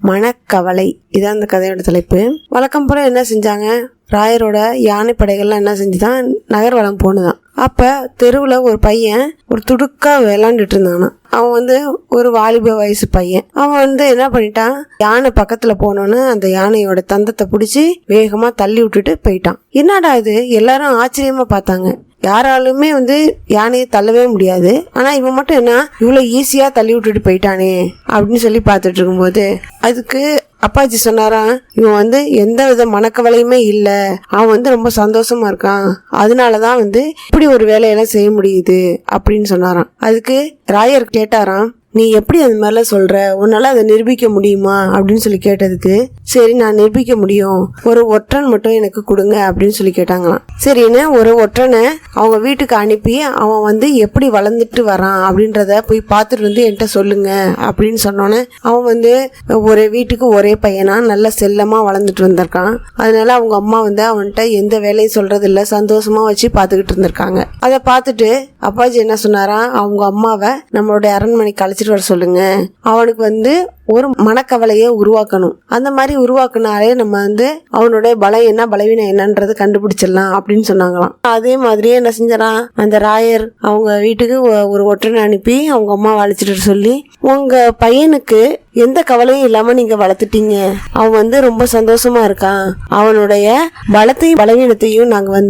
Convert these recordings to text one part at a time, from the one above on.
மனக்கவலை. இதான் அந்த கதையோட தலைப்பு. வழக்கம் போல என்ன செஞ்சாங்க, ராயரோட யானை படைகள்லாம் என்ன செஞ்சுதான் நகர்வலம் போனுதான். அப்ப தெருவுல ஒரு பையன் ஒரு துடுக்கா விளாண்டுட்டு இருந்தானா. அவன் ஒரு வாலிப வயசு பையன். அவன் என்ன பண்ணிட்டான், யானை பக்கத்துல போனோன்னு அந்த யானையோட தந்தத்தை பிடிச்சி வேகமா தள்ளி விட்டுட்டு போயிட்டான். என்னடா இது, எல்லாரும் ஆச்சரியமா பார்த்தாங்க. யாராலுமே யானையை தள்ளவே முடியாது, ஆனா இவன் மட்டும் என்ன இவ்வளவு ஈஸியா தள்ளி விட்டுட்டு போயிட்டானே அப்படின்னு சொல்லி பார்த்துட்டு இருக்கும்போது அதுக்கு அப்பாச்சி சொன்னாராம், இவன் எந்த வித மனக்கவலையுமே இல்ல, அவன் ரொம்ப சந்தோஷமா இருக்கான், அதனாலதான் இப்படி ஒரு வேலையெல்லாம் செய்ய முடியுது அப்படின்னு சொன்னாராம். அதுக்கு ராயர் கேட்டாராம், நீ எப்படி அந்த மாதிரிலாம் சொல்ற, உன்னால அதை நிரூபிக்க முடியுமா அப்படின்னு சொல்லி கேட்டதுக்கு, சரி நான் நிரூபிக்க முடியும், ஒரு ஒற்றன் மட்டும் எனக்கு கொடுங்க அப்படின்னு சொல்லி கேட்டாங்களாம். சரின்னு ஒரு ஒற்றனை அவங்க வீட்டுக்கு அனுப்பி அவன் எப்படி வளர்ந்துட்டு வரான் அப்படின்றத போய் பார்த்துட்டு என்கிட்ட சொல்லுங்க அப்படின்னு சொன்னோன்னே அவன் ஒரே வீட்டுக்கு ஒரே பையனா நல்ல செல்லமா வளர்ந்துட்டு வந்திருக்கான். அதனால அவங்க அம்மா அவன்கிட்ட எந்த வேலையும் சொல்றது இல்ல, சந்தோஷமா வச்சு பார்த்துக்கிட்டு இருந்திருக்காங்க. அதை பார்த்துட்டு அப்பாஜி என்ன சொன்னாராம், அவங்க அம்மாவை நம்மளுடைய அரண்மனைக்கு அழைச்சிட்டு வர சொல்லுங்க, அவனுக்கு ஒரு மனக்கவலையை உருவாக்கணும், அந்த மாதிரி உருவாக்குனாலே நம்ம அவனோட பலம் என்ன பலவீனம் என்னன்றதை கண்டுபிடிச்சிடலாம் அப்படின்னு சொன்னாங்களாம். அதே மாதிரியே என்ன செஞ்சாராம், அந்த ராயர் அவங்க வீட்டுக்கு ஒரு ஒற்றனை அனுப்பி அவங்க அம்மாவை அழைச்சிட்டு சொல்லி, உங்க பையனுக்கு எந்த கவலையும் இல்லாம நீங்க வளர்த்துட்டீங்க, அவன் ரொம்ப சந்தோஷமா இருக்கான், அவனுடைய பலத்தையும் பலவீனத்தையும் நாங்க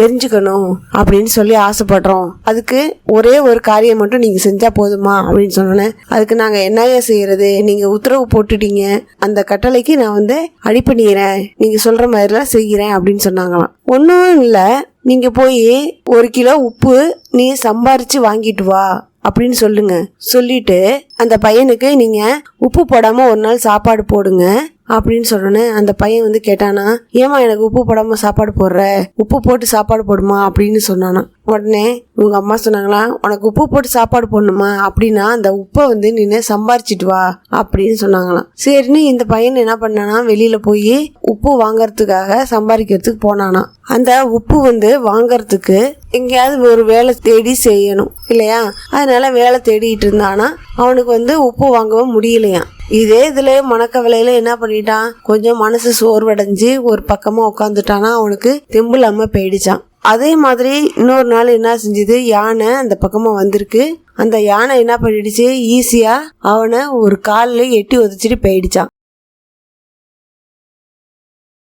தெரிஞ்சுக்கணும் அப்படின்னு சொல்லி ஆசைப்படுறோம், அதுக்கு ஒரே ஒரு காரியம் மட்டும் நீங்க செஞ்சா போதுமா அப்படின்னு சொன்னேன். அதுக்கு நாங்க என்னையா செய்யறது, நீங்க உத்தரவு போட்டுட்டீங்க, அந்த கட்டளைக்கு நான் அடிப்பணிகிறேன், நீங்க சொல்ற மாதிரிலாம் செய்கிறேன் அப்படின்னு சொன்னாங்களாம். ஒன்றும் இல்லை, நீங்க போய் 1 கிலோ உப்பு நீ சம்பாரிச்சு வாங்கிட்டு வா அப்படின்னு சொல்லுங்க. சொல்லிட்டு அந்த பையனுக்கு நீங்க உப்பு போடாம ஒரு நாள் சாப்பாடு போடுங்க அப்படின்னு சொன்னோன்னே அந்த பையன் கேட்டானா, ஏமா எனக்கு உப்பு போடாம சாப்பாடு போடுற, உப்பு போட்டு சாப்பாடு போடுமா அப்படின்னு சொன்னானா. உடனே உங்க அம்மா சொன்னாங்களா, உனக்கு உப்பு போட்டு சாப்பாடு போடணுமா அப்படின்னா அந்த உப்பை நீ சம்பாரிச்சிட்டு வா அப்படின்னு சொன்னாங்களாம். சரின்னு இந்த பையன் என்ன பண்ணானா, வெளியில போய் உப்பு வாங்கறதுக்காக சம்பாதிக்கிறதுக்கு போனானா. அந்த உப்பு வாங்கறதுக்கு எங்கேயாவது ஒரு வேலை தேடி செய்யணும் இல்லையா, அதனால வேலை தேடிட்டு இருந்தானா. அவனுக்கு உப்பு வாங்கவும் முடியலையா. இதே இதுல மனக்கவலையில என்ன பண்ணிட்டான், கொஞ்சம் மனசு சோர்வடைஞ்சு ஒரு பக்கமா உட்காந்துட்டானா, அவனுக்கு தெம்பு இல்லாம போயிடுச்சான். அதே மாதிரி இன்னொரு நாள் என்ன செஞ்சது, யானை அந்த பக்கமா வந்திருக்கு. அந்த யானை என்ன பண்ணிடுச்சு, ஈஸியா அவனை ஒரு காலில் எட்டி உதச்சிட்டு போயிடுச்சான்.